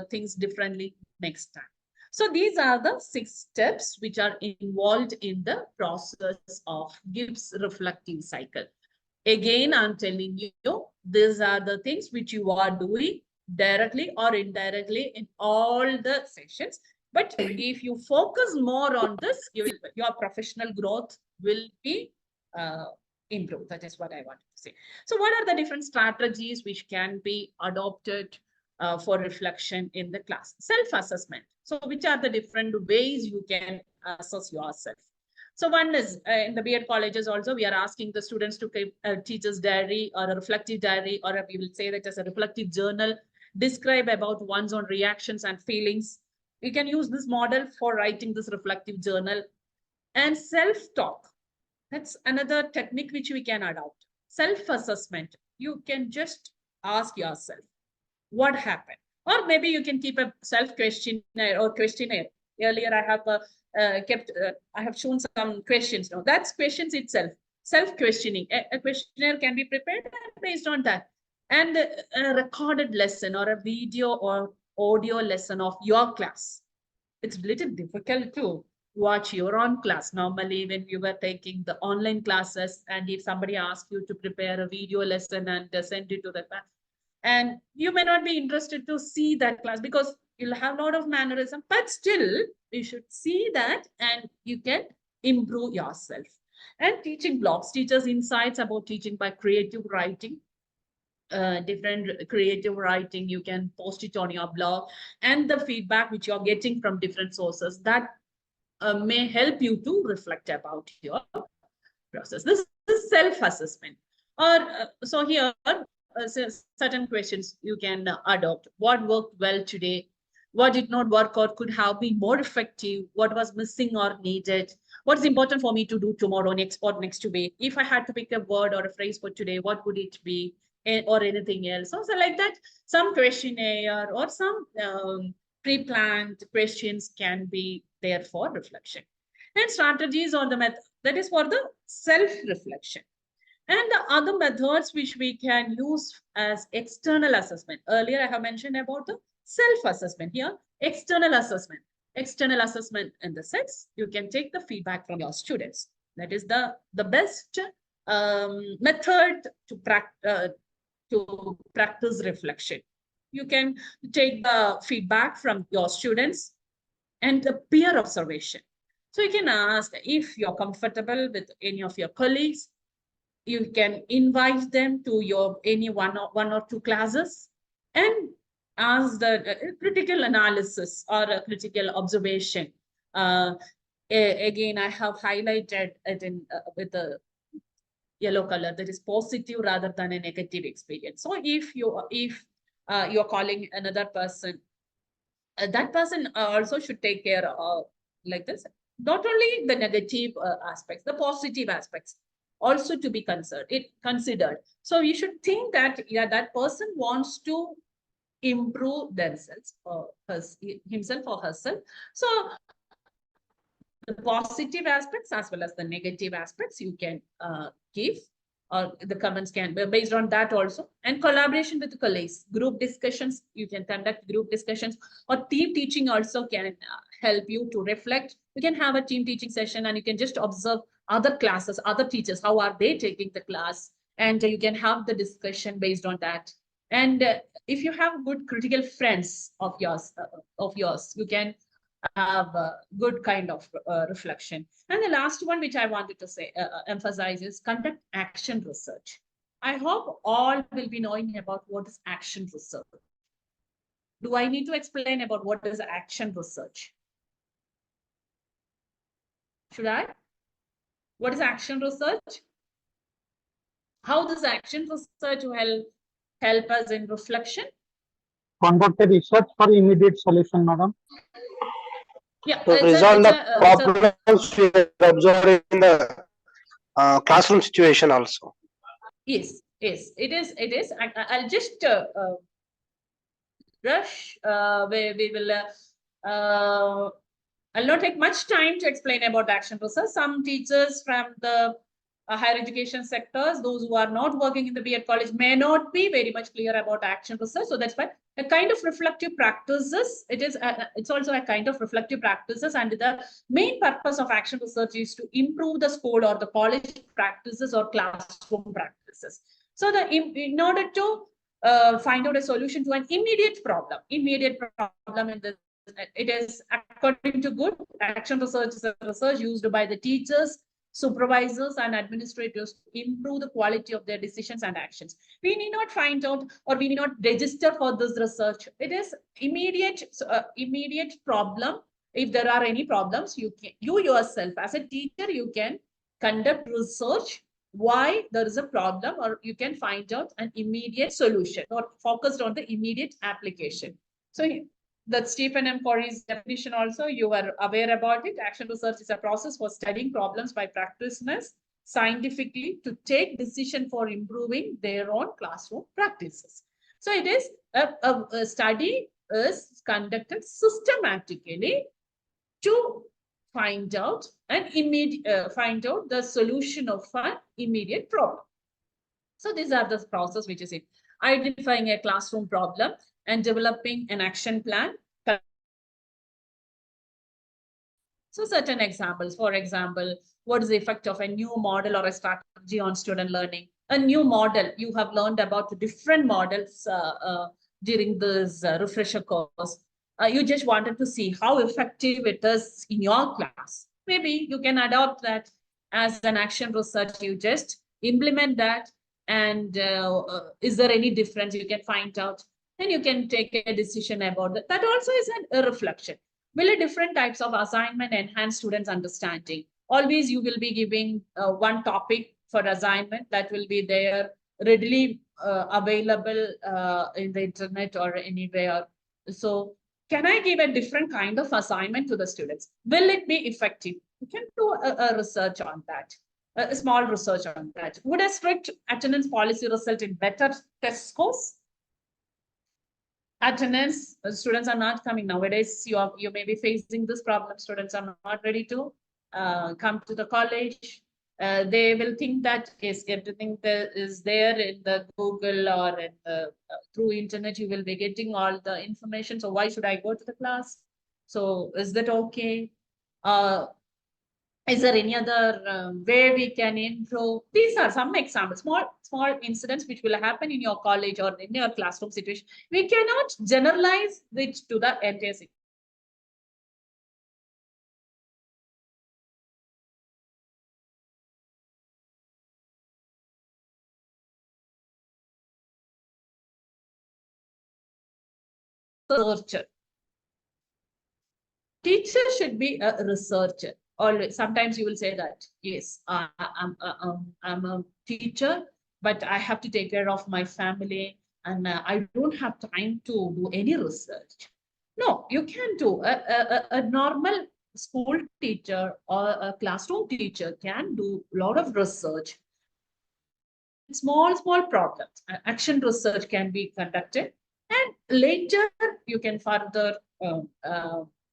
think differently next time? So these are the 6 steps which are involved in the process of Gibbs reflective cycle. Again, I'm telling you, these are the things which you are doing directly or indirectly in all the sessions. But if you focus more on this, your professional growth will be improved. That is what I wanted to say. So what are the different strategies which can be adopted for reflection in the class? Self-assessment. So which are the different ways you can assess yourself? So one is in the B.Ed colleges also, we are asking the students to keep a teacher's diary or a reflective diary, or we will say that as a reflective journal, describe about one's own reactions and feelings. You can use this model for writing this reflective journal. And self-talk, that's another technique which we can adopt. Self-assessment, you can just ask yourself, what happened? Or maybe you can keep a self-questionnaire or questionnaire. Earlier, I have I have shown some questions. Now, that's questions itself. Self-questioning. A questionnaire can be prepared based on that. And a recorded lesson or a video or audio lesson of your class. It's a little difficult to watch your own class. Normally, when you were taking the online classes, and if somebody asks you to prepare a video lesson and send it to the class, and you may not be interested to see that class because you'll have a lot of mannerism, but still you should see that and you can improve yourself. And teaching blogs, teachers' insights about teaching by creative writing. Different creative writing, you can post it on your blog, and the feedback which you're getting from different sources, that may help you to reflect about your process. This is self-assessment. Or so here, certain questions you can adopt. What worked well today? What did not work or could have been more effective? What was missing or needed? What's important for me to do tomorrow, next week? If I had to pick a word or a phrase for today, what would it be? Or anything else. So like that, some questionnaire or some pre-planned questions can be there for reflection. And strategies or the method that is for the self-reflection. And the other methods which we can use as external assessment. Earlier, I have mentioned about the self-assessment. Here, external assessment. External assessment in the sense, you can take the feedback from your students. That is the best method to practice reflection. You can take the feedback from your students and the peer observation. So you can ask if you're comfortable with any of your colleagues. You can invite them to your any one or two classes and ask the critical analysis or a critical observation. Again, I have highlighted it in with the yellow color, that is positive rather than a negative experience. So if you're calling another person, that person also should take care of like this. Not only the negative aspects, the positive aspects also to be considered. So you should think that that person wants to improve themselves or himself or herself. So the positive aspects as well as the negative aspects you can give, or the comments can be based on that also. And collaboration with the colleagues, group discussions, you can conduct group discussions, or team teaching also can help you to reflect. You can have a team teaching session and you can just observe other classes, other teachers, how are they taking the class, and you can have the discussion based on that. And if you have good critical friends of yours, you can have a good kind of reflection. And the last one, which I wanted to say, emphasize is conduct action research. I hope all will be knowing about what is action research. Do I need to explain about what is action research? Should I? What is action research? How does action research will help us in reflection? Conduct a research for immediate solution, madam. Yeah, To resolve the problems we observe in the classroom situation also. Yes, it is. I'll just rush. We will. I'll not take much time to explain about action research. Some teachers from the higher education sectors, those who are not working in the B.Ed college, may not be very much clear about action research. So that's why a kind of reflective practices. It's also a kind of reflective practices, and the main purpose of action research is to improve the school or the college practices or classroom practices. So in order to find out a solution to an immediate problem in the, it is, according to good action research, is a research used by the teachers, supervisors, and administrators to improve the quality of their decisions and actions. We need not find out, or we need not register for this research. It is immediate problem. If there are any problems, you yourself as a teacher, you can conduct research why there is a problem, or you can find out an immediate solution or focused on the immediate application. So the Stephen M. Covey's definition also, you are aware about it. Action research is a process for studying problems by practitioners scientifically to take decision for improving their own classroom practices. So it is a study is conducted systematically to find out the solution of an immediate problem. So these are the process which is it. Identifying a classroom problem and developing an action plan. So certain examples, for example, what is the effect of a new model or a strategy on student learning? A new model, you have learned about different models during this refresher course. You just wanted to see how effective it is in your class. Maybe you can adopt that as an action research. You just implement that, and is there any difference? You can find out. Then you can take a decision about that. That also is a reflection. Will different types of assignment enhance students' understanding? Always you will be giving one topic for assignment that will be there readily available in the internet or anywhere. So can I give a different kind of assignment to the students? Will it be effective? You can do a research on that, a small research on that. Would a strict attendance policy result in better test scores? Attendance, students are not coming nowadays. You may be facing this problem. Students are not ready to come to the college. They will think that yes, everything that is there in the Google or in the, through internet, you will be getting all the information. So why should I go to the class? So is that okay? Is there any other way we can improve? These are some examples, small incidents which will happen in your college or in your classroom situation. We cannot generalize it to the entire situation. Researcher. Teacher should be a researcher. Always, sometimes you will say that, yes, I'm a teacher, but I have to take care of my family and I don't have time to do any research. No, you can do a normal school teacher or a classroom teacher can do a lot of research. Small problems, action research can be conducted, and later you can further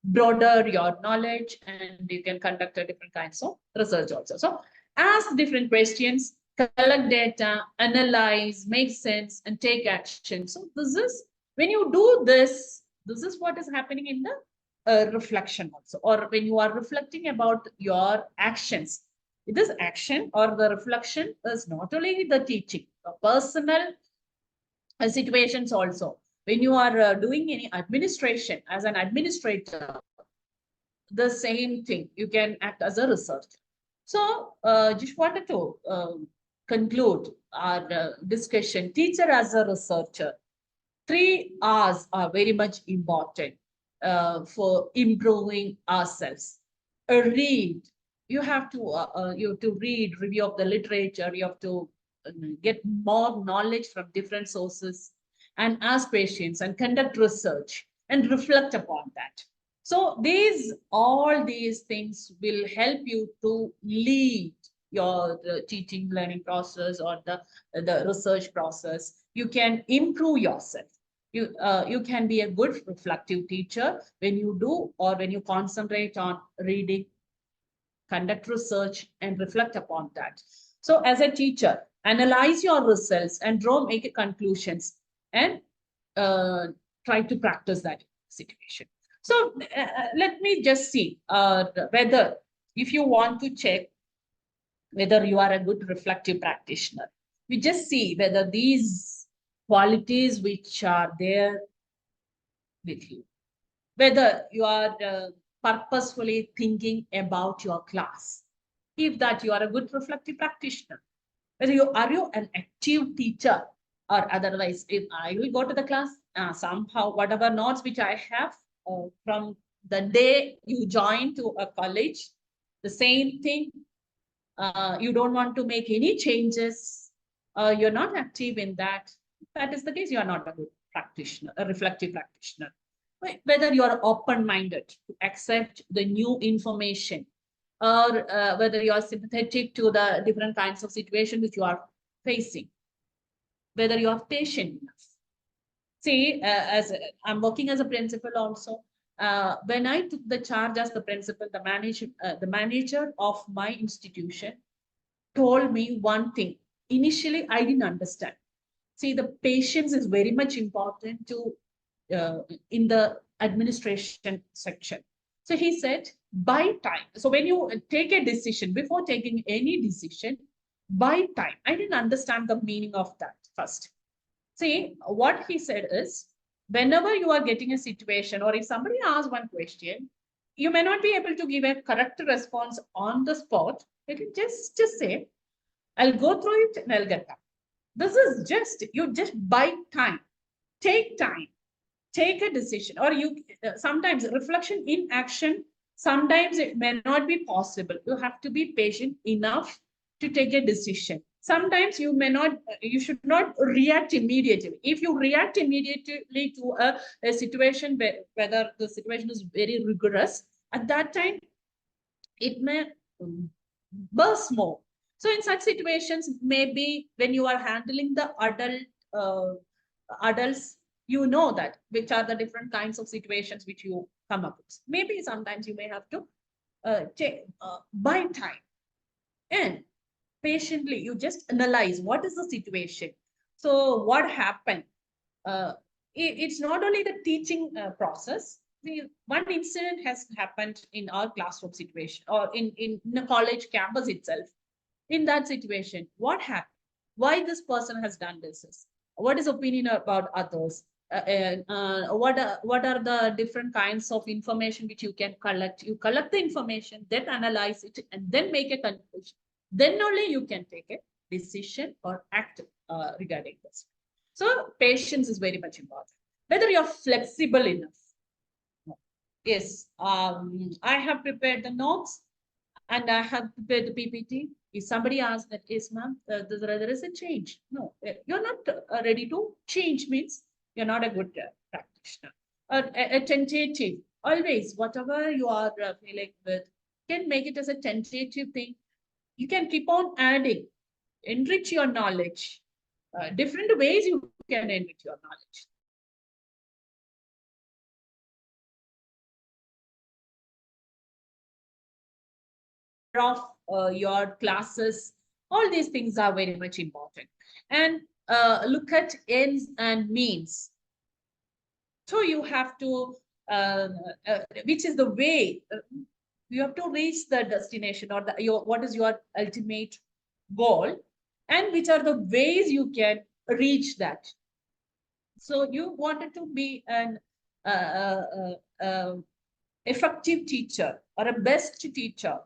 broader your knowledge and you can conduct a different kinds of research also. So ask different questions, collect data, analyze, make sense, and take action. So this is, when you do this, this is what is happening in the reflection also, or when you are reflecting about your actions. This action or the reflection is not only the teaching, the personal situations also. When you are doing any administration as an administrator, the same thing, you can act as a researcher. So just wanted to conclude our discussion. Teacher as a researcher. 3 R's are very much important for improving ourselves. Read. You have to read, review of the literature. You have to get more knowledge from different sources and ask questions and conduct research and reflect upon that. So all these things will help you to lead your teaching learning process or the research process. You can improve yourself. You can be a good reflective teacher when you do or when you concentrate on reading, conduct research, and reflect upon that. So as a teacher, analyze your results and make conclusions and try to practice that situation. So let me just see whether, if you want to check whether you are a good reflective practitioner, we just see whether these qualities which are there with you, whether you are purposefully thinking about your class, if that you are a good reflective practitioner, whether you an active teacher, or otherwise, if I will go to the class, somehow whatever notes which I have from the day you join to a college, the same thing, you don't want to make any changes, you're not active in that. If that is the case, you are not a good practitioner, a reflective practitioner. Whether you are open-minded to accept the new information, or whether you are sympathetic to the different kinds of situations which you are facing, whether you are patient enough. See, as I'm working as a principal also, when I took the charge as the principal, the manager of my institution told me one thing. Initially, I didn't understand. See, the patience is very much important to in the administration section. So he said, buy time. So when you take a decision, before taking any decision, buy time. I didn't understand the meaning of that first. See, what he said is, whenever you are getting a situation, or if somebody asks one question, you may not be able to give a correct response on the spot. You can just say, I'll go through it and I'll get back. This is just, you just buy time. Take time. take a decision, or you sometimes reflection in action, sometimes it may not be possible. You have to be patient enough to take a decision. Sometimes you may not, you should not react immediately. If you react immediately to a situation whether the situation is very rigorous, at that time it may burst more. So in such situations, maybe when you are handling the adults, you know that which are the different kinds of situations which you come up with. Maybe sometimes you may have to buy time and patiently you just analyze what is the situation. So what happened? It's not only the teaching process. One incident has happened in our classroom situation or in the college campus itself. In that situation, what happened? Why this person has done this? What is opinion about others? What are the different kinds of information which you can collect? You collect the information, then analyze it, and then make a conclusion. Then only you can take a decision or act regarding this. So patience is very much important. Whether you're flexible enough. Yes, I have prepared the notes and I have prepared the PPT. If somebody asks that, yes, ma'am, there is a change. No, you're not ready to change means you're not a good practitioner. A tentative, always, whatever you are feeling with, can make it as a tentative thing. You can keep on adding, enrich your knowledge. Different ways you can enrich your knowledge. Of your classes, all these things are very much important. And look at ends and means. So you have to, which is the way you have to reach the destination or what is your ultimate goal, and which are the ways you can reach that. So you wanted to be an effective teacher or a best teacher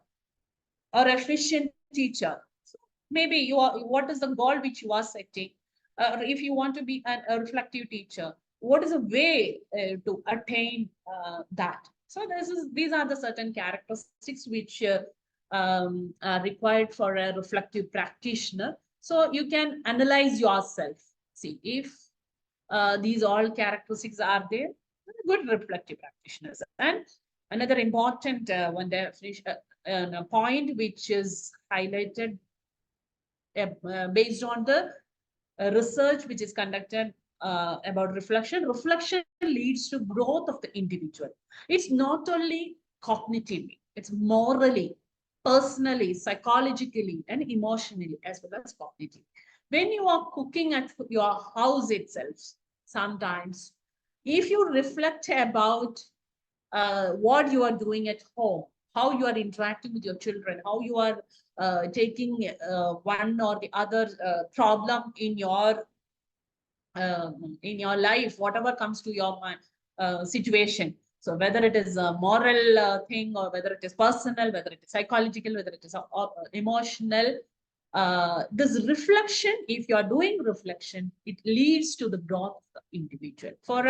or efficient teacher. So maybe you are, what is the goal which you are setting? If you want to be a reflective teacher, what is a way to attain that? So these are the certain characteristics which are required for a reflective practitioner. So you can analyze yourself. See if these all characteristics are there, good reflective practitioners. And another important one definition, a point which is highlighted based on the research which is conducted about reflection. Reflection leads to growth of the individual. It's not only cognitively, it's morally, personally, psychologically, and emotionally, as well as cognitively. When you are cooking at your house itself, sometimes, if you reflect about what you are doing at home, how you are interacting with your children, how you are taking one or the other problem in your life, whatever comes to your situation. So whether it is a moral thing or whether it is personal, whether it is psychological, whether it is emotional, this reflection, if you are doing reflection, it leads to the growth of the individual. For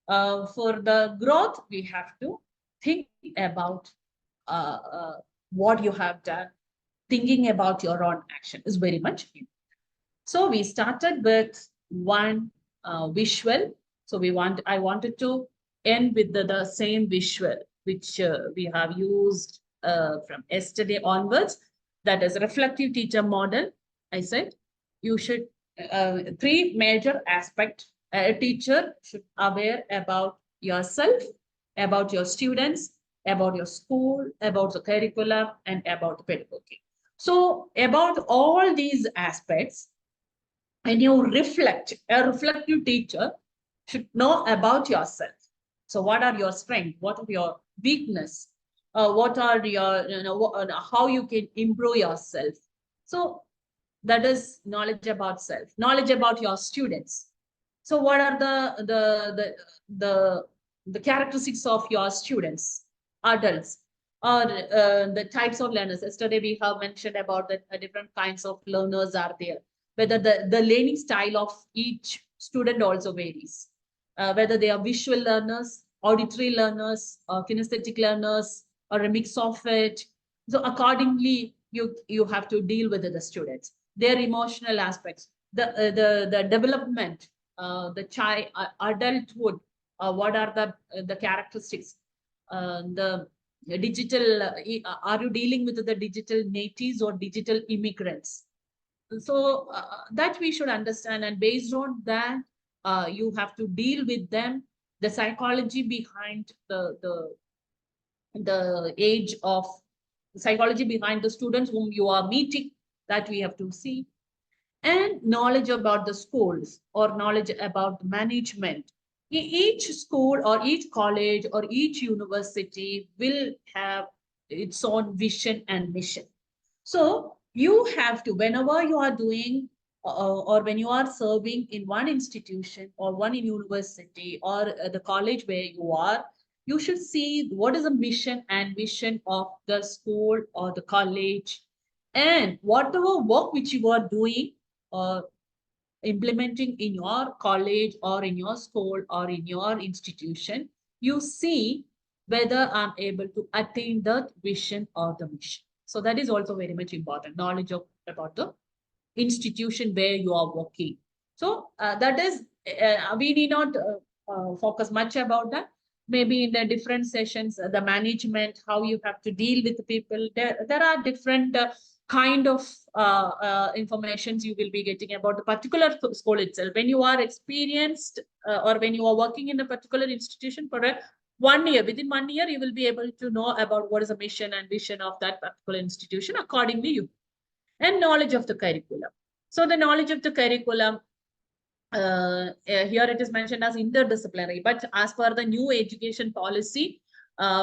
the growth, we have to think about what you have done. Thinking about your own action is very much important. So we started with one visual. So I wanted to end with the same visual which we have used from yesterday onwards. That is reflective teacher model. I said you should three major aspects. A teacher should aware about yourself, about your students, about your school, about the curriculum, and about the pedagogy. So about all these aspects, when you reflect, a reflective teacher should know about yourself. So what are your strengths? What are your weakness? What are your, how you can improve yourself? So that is knowledge about self, knowledge about your students. So what are the characteristics of your students, adults, or the types of learners? Yesterday we have mentioned about the different kinds of learners are there. Whether the learning style of each student also varies. whether they are visual learners, auditory learners, kinesthetic learners, or a mix of it. So accordingly, you have to deal with the students, their emotional aspects, the development, the child adulthood, what are the characteristics, the digital, are you dealing with the digital natives or digital immigrants? So that we should understand, and based on that, you have to deal with them, the psychology behind the age of psychology behind the students whom you are meeting, that we have to see, and knowledge about the schools or knowledge about management. Each school or each college or each university will have its own vision and mission. So you have to, whenever you are doing or when you are serving in one institution or one university or the college where you are, you should see what is the mission and vision of the school or the college, and whatever work which you are doing or implementing in your college or in your school or in your institution, you see whether I'm able to attain that vision or the mission. So that is also very much important, knowledge about the institution where you are working. So that is, we need not focus much about that. Maybe in the different sessions, the management, how you have to deal with the people. There are different kind of informations you will be getting about the particular school itself. When you are experienced or when you are working in a particular institution for a 1 year, within 1 year, you will be able to know about what is the mission and vision of that particular institution. Accordingly, you and knowledge of the curriculum. So the knowledge of the curriculum, here it is mentioned as interdisciplinary, but as per the new education policy,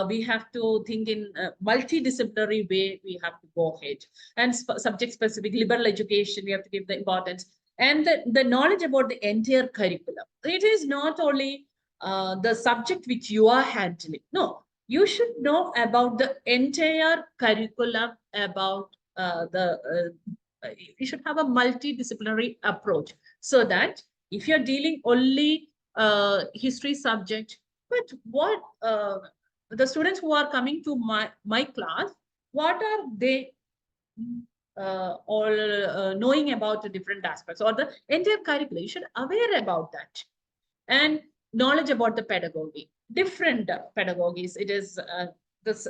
we have to think in a multidisciplinary way. We have to go ahead, and subject specific liberal education, we have to give the importance, and the knowledge about the entire curriculum. It is not only the subject which you are handling. No, you should know about the entire curriculum, about you should have a multidisciplinary approach, so that if you're dealing only history subject, but what the students who are coming to my class, what are they all knowing about the different aspects or the entire curriculum? You should aware about that. And knowledge about the pedagogy, different pedagogies. It is this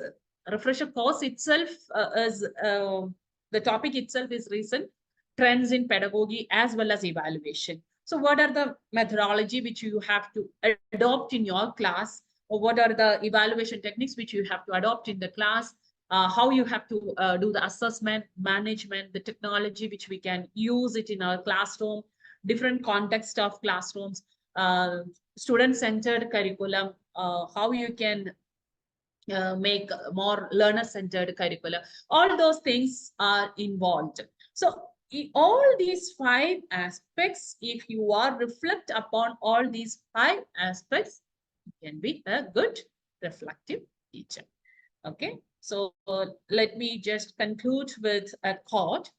refresher course itself is the topic itself is recent trends in pedagogy as well as evaluation. So what are the methodology which you have to adopt in your class, or what are the evaluation techniques which you have to adopt in the class, how you have to do the assessment, management, the technology which we can use it in our classroom, different context of classrooms, student-centered curriculum, how you can make more learner-centered curriculum. All those things are involved. So all these 5 aspects, if you are reflect upon all these 5 aspects, you can be a good reflective teacher. Okay, so let me just conclude with a quote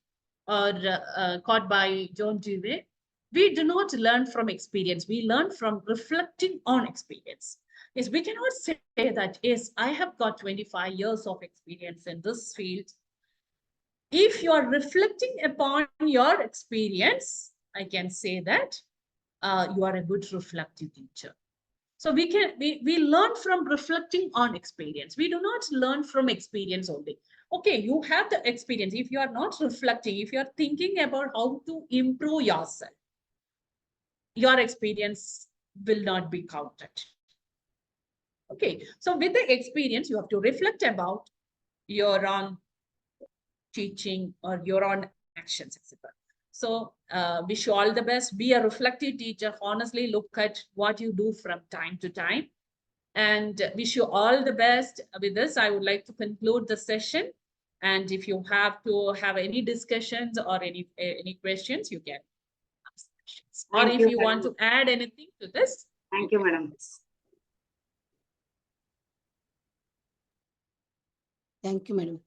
quote by John Dewey. We do not learn from experience, we learn from reflecting on experience. Yes, we cannot say that, yes, I have got 25 years of experience in this field. If you are reflecting upon your experience, I can say that you are a good reflective teacher. So we learn from reflecting on experience. We do not learn from experience only. Okay, you have the experience. If you are not reflecting, if you are thinking about how to improve yourself, your experience will not be counted. Okay, so with the experience, you have to reflect about your own teaching or your own actions, etc. So wish you all the best. Be a reflective teacher. Honestly, look at what you do from time to time, and wish you all the best. With this, I would like to conclude the session. And if you have to have any discussions or any questions, you can ask questions. Or if you want to add anything to this. Thank you, madam. Thank you, madam.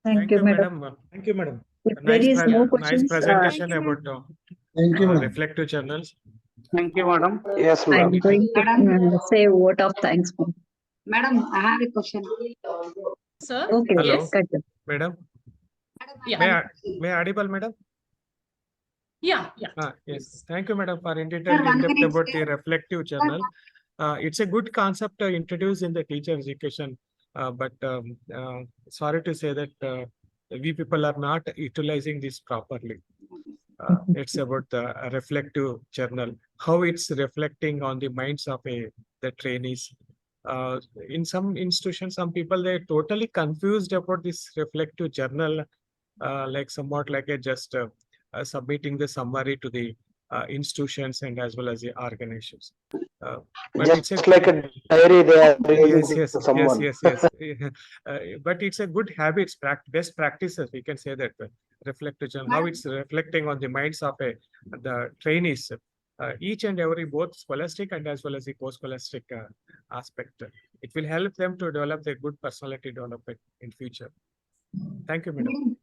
Thank you, madam. Thank you, madam. If there is no Nice questions, presentation Thank you, about Thank you, madam. reflective journals. Thank you, madam. Yes, I'm ma'am. going to say a vote of thanks, ma'am. Madam, I have a question. Sir? Okay, Hello. Yes? Madam, Yeah. may I audible, madam? Yeah, yeah. Yes, thank you, madam, for in Sir, detail 1 in-depth minute, about sir. the reflective journal. It's a good concept introduced in the teacher education, but sorry to say that we people are not utilizing this properly. It's about the reflective journal, how it's reflecting on the minds of the trainees. In some institutions, some people, they're totally confused about this reflective journal, like somewhat like a just submitting the summary to the institutions and as well as the organizations. But it's Just like a diary they are yes, using yes, to someone. yes, yes, yes. But it's a good habits, best practices. We can say that reflective journal, how it's reflecting on the minds of the trainees, each and every both scholastic and as well as the post-scholastic aspect. It will help them to develop their good personality development in future. Thank you, madam.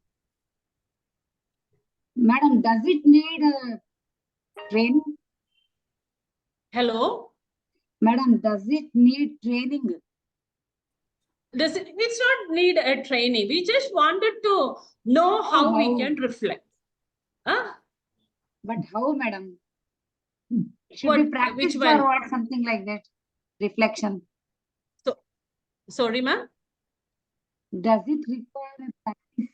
Madam, does it need training? Hello? Madam, does it need training? It's not need a training. We just wanted to know how we can reflect. Huh? But how, madam? Should What- be which practiced one? or what? Something like that. Reflection. Sorry, ma'am? Does it require a practice?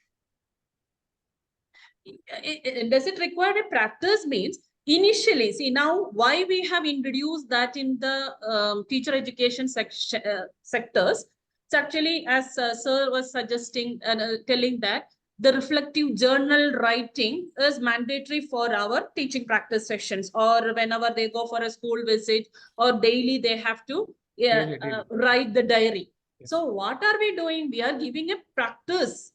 Does it require a practice means initially, see now why we have introduced that in the teacher education sectors. It's actually as sir was suggesting and telling that the reflective journal writing is mandatory for our teaching practice sessions, or whenever they go for a school visit or daily they have to Daily. write the diary. Yes. So what are we doing? We are giving a practice.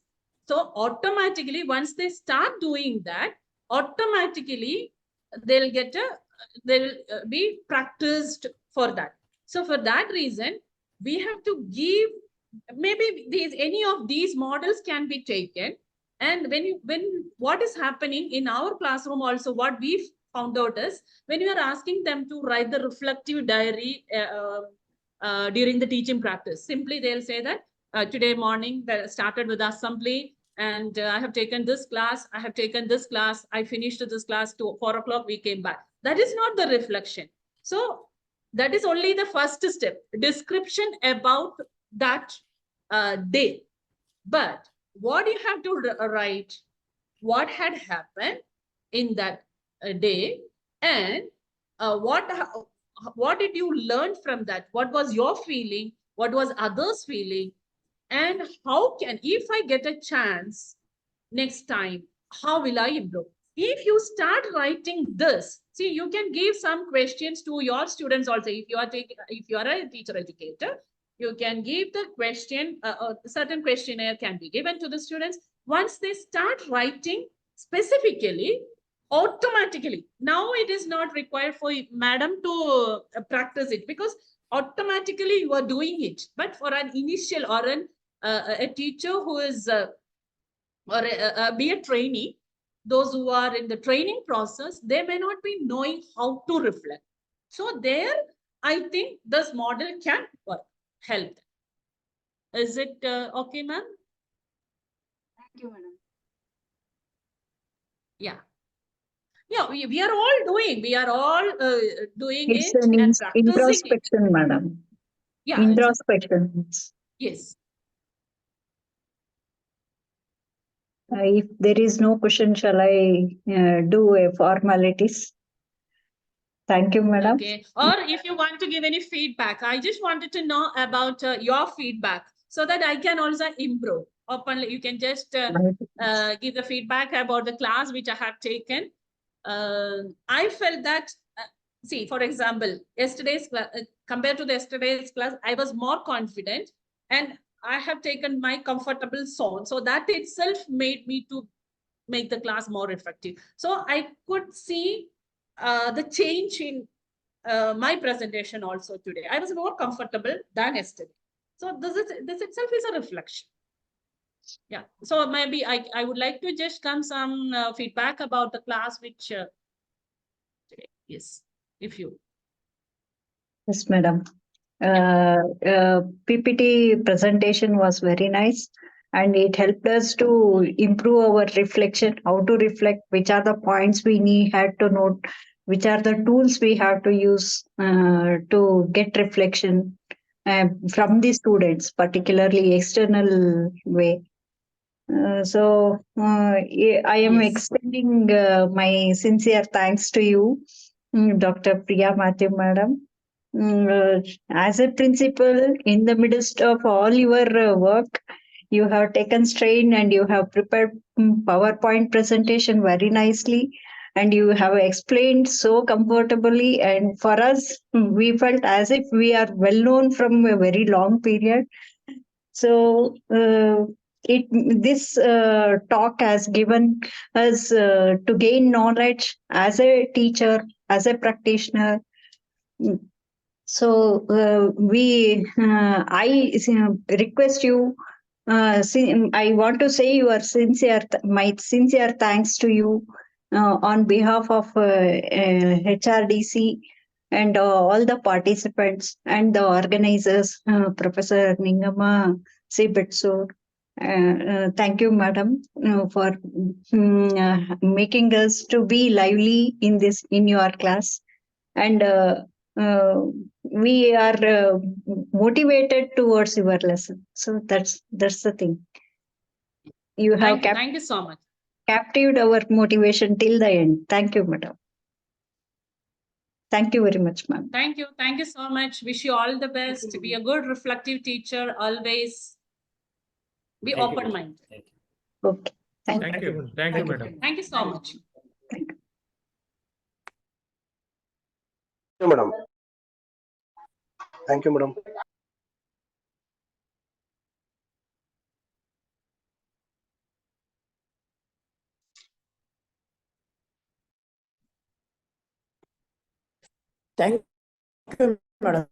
So automatically, once they start doing that, automatically they'll be practiced for that. So for that reason, we have to give, maybe any of these models can be taken. And when what is happening in our classroom also, what we found out is when you are asking them to write the reflective diary during the teaching practice, simply they'll say that today morning that started with assembly, and I have taken this class, I have taken this class, I finished this class to 4 o'clock, we came back. That is not the reflection. So that is only the first step, description about that day. But what you have to write, what had happened in that day, and what did you learn from that? What was your feeling? What was others feeling? And how can, if I get a chance next time, how will I improve? If you start writing this, see, you can give some questions to your students also. If you are a teacher educator, you can give the question, a certain questionnaire can be given to the students. Once they start writing specifically, automatically, now it is not required for madam to practice it, because automatically you are doing it. But for an initial or a teacher who is be a trainee, those who are in the training process, they may not be knowing how to reflect. So there, I think this model can help them. Is it okay, ma'am? Thank you, madam. Yeah. Yeah, we are all doing It's it an and practicing it. introspection, madam. Yeah, Introspection. yes. If there is no question, shall I do a formalities? Thank you, madam. Okay. Or if you want to give any feedback, I just wanted to know about your feedback so that I can also improve. Openly, you can just give the feedback about the class which I have taken. I felt that, see, for example, yesterday's class, compared to the yesterday's class, I was more confident and I have taken my comfortable zone. So that itself made me to make the class more effective. So I could see the change in my presentation also today. I was more comfortable than yesterday. So this itself is a reflection. Yeah. So maybe I would like to just come some feedback about the class which today. Yes. if you. Yes, madam. PPT presentation was very nice, and it helped us to improve our reflection, how to reflect, which are the points we had to note, which are the tools we have to use to get reflection from the students, particularly external way. I am Yes. extending my sincere thanks to you, Dr. Priya Mathew, madam. As a principal, in the midst of all your work, you have taken strain and you have prepared PowerPoint presentation very nicely, and you have explained so comfortably. And for us, we felt as if we are well known from a very long period. So this talk has given us to gain knowledge as a teacher, as a practitioner. So I request you. I want to say my sincere thanks to you on behalf of HRDC and all the participants and the organizers, Professor Ningama Sibetsur. Thank you, madam, for making us to be lively in your class, and we are motivated towards your lesson. So that's the thing. You have Thank you so much. captured our motivation till the end. Thank you, madam. Thank you very much, ma'am. Thank you so much. Wish you all the best. Be a good reflective teacher. Always be open-minded. Okay. Thank you. Thank you, madam. Thank you so much. Madam. Thank you, madam. Thank you, madam.